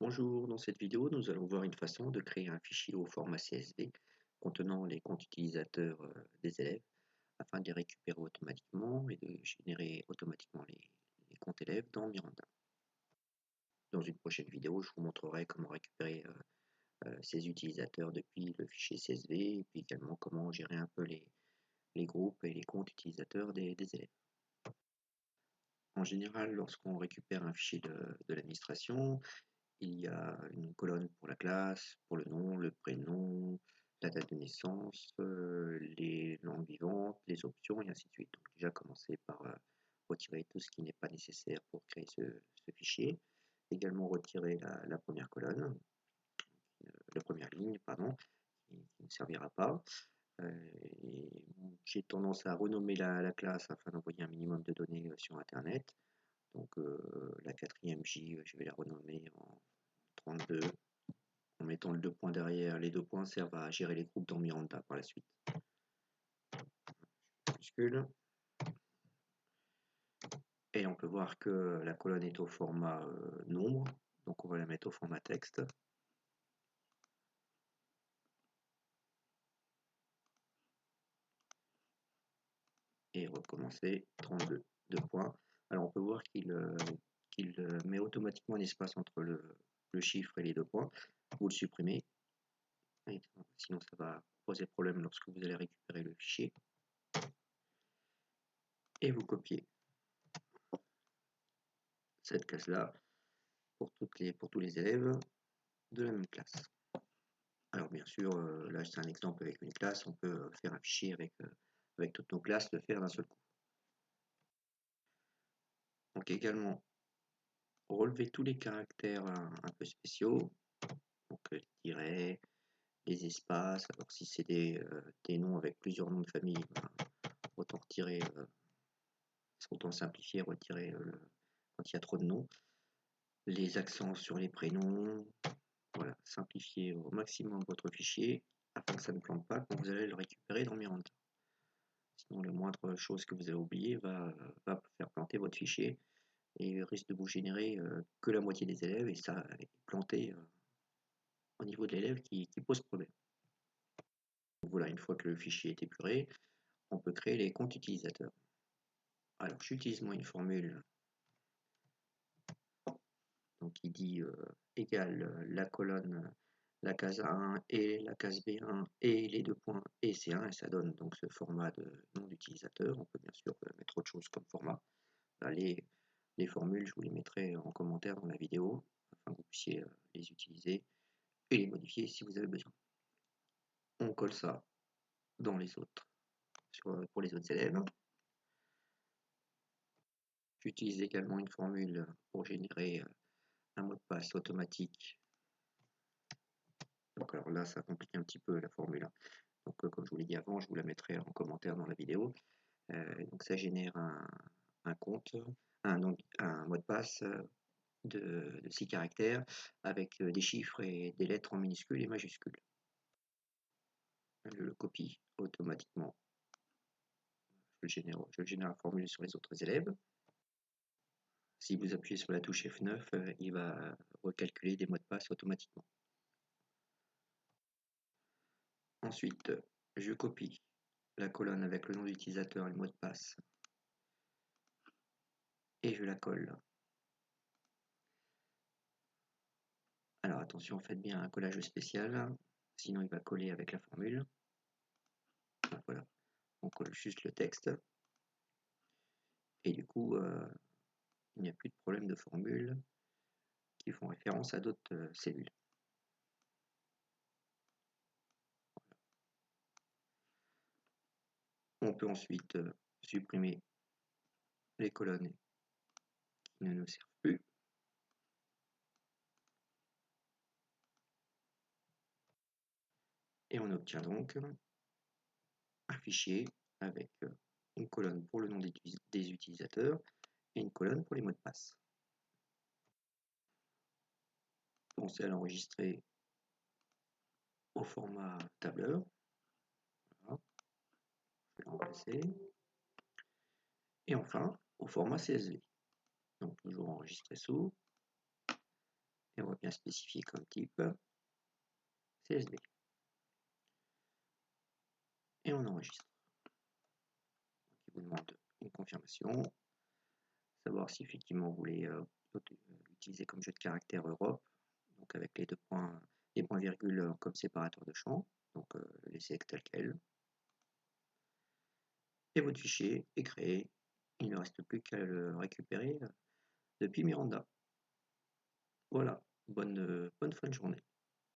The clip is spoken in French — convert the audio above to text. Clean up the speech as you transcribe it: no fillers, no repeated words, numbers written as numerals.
Bonjour, dans cette vidéo, nous allons voir une façon de créer un fichier au format CSV contenant les comptes utilisateurs des élèves afin de les récupérer automatiquement et de générer automatiquement les comptes élèves dans Miranda. Dans une prochaine vidéo, je vous montrerai comment récupérer ces utilisateurs depuis le fichier CSV et puis également comment gérer un peu les groupes et les comptes utilisateurs des élèves. En général, lorsqu'on récupère un fichier de l'administration, il y a une colonne pour la classe, pour le nom, le prénom, la date de naissance, les langues vivantes, les options et ainsi de suite. Donc déjà commencer par retirer tout ce qui n'est pas nécessaire pour créer ce fichier. Également retirer la première colonne, la première ligne, pardon, qui ne servira pas. J'ai tendance à renommer la classe afin d'envoyer un minimum de données sur Internet. Donc la quatrième J, je vais la renommer en 32, en mettant le 2 points derrière. Les 2 points servent à gérer les groupes dans Miranda par la suite. Majuscule. Et on peut voir que la colonne est au format nombre, donc on va la mettre au format texte. Et recommencer, 32, 2 points. Alors on peut voir qu'il met automatiquement un espace entre le chiffre et les 2 points. Vous le supprimez, sinon ça va poser problème lorsque vous allez récupérer le fichier. Et vous copiez cette case-là pour tous les élèves de la même classe. Alors bien sûr, là c'est un exemple avec une classe, on peut faire un fichier avec toutes nos classes, le faire d'un seul coup. Donc également, relever tous les caractères un peu spéciaux, donc tirets, les espaces, alors si c'est des noms avec plusieurs noms de famille, ben, autant retirer, autant simplifier, retirer quand il y a trop de noms. Les accents sur les prénoms, voilà, simplifier au maximum votre fichier afin que ça ne plante pas quand vous allez le récupérer dans Miranda. Sinon, la moindre chose que vous avez oublié va faire planter votre fichier et risque de vous générer que la moitié des élèves et ça est planté au niveau de l'élève qui pose problème. Donc voilà, une fois que le fichier est épuré, on peut créer les comptes utilisateurs. Alors j'utilise moi une formule donc qui dit égale la colonne, la case A1 et la case B1 et les 2 points et C1 et ça donne donc ce format de nom d'utilisateur. On peut bien sûr mettre autre chose comme format. Là, les formules, je vous les mettrai en commentaire dans la vidéo afin que vous puissiez les utiliser et les modifier si vous avez besoin. On colle ça dans les autres, pour les autres élèves. J'utilise également une formule pour générer un mot de passe automatique. Donc alors là, ça complique un petit peu la formule. Donc comme je vous l'ai dit avant, je vous la mettrai en commentaire dans la vidéo. Donc ça génère un compte, un mot de passe de 6 caractères avec des chiffres et des lettres en minuscules et majuscules. Je le copie automatiquement. Je génère la formule sur les autres élèves. Si vous appuyez sur la touche F9, il va recalculer des mots de passe automatiquement. Ensuite, je copie la colonne avec le nom d'utilisateur et le mot de passe et je la colle. Alors attention, faites bien un collage spécial, sinon il va coller avec la formule. Voilà, on colle juste le texte. Et du coup, il n'y a plus de problème de formule qui font référence à d'autres cellules. On peut ensuite supprimer les colonnes qui ne nous servent plus. Et on obtient donc un fichier avec une colonne pour le nom des utilisateurs et une colonne pour les mots de passe. Pensez à l'enregistrer au format tableur. Voilà. Je vais l'emplacer. Et enfin, au format CSV. Donc toujours enregistrer sous. Et on va bien spécifier comme type CSV. Et on enregistre. Donc, il vous demande une confirmation, savoir si effectivement vous voulez utiliser comme jeu de caractère Europe, donc avec les points virgules comme séparateur de champ, donc laissez tel quel. Et votre fichier est créé. Il ne reste plus qu'à le récupérer depuis Miranda. Voilà, bonne fin de journée.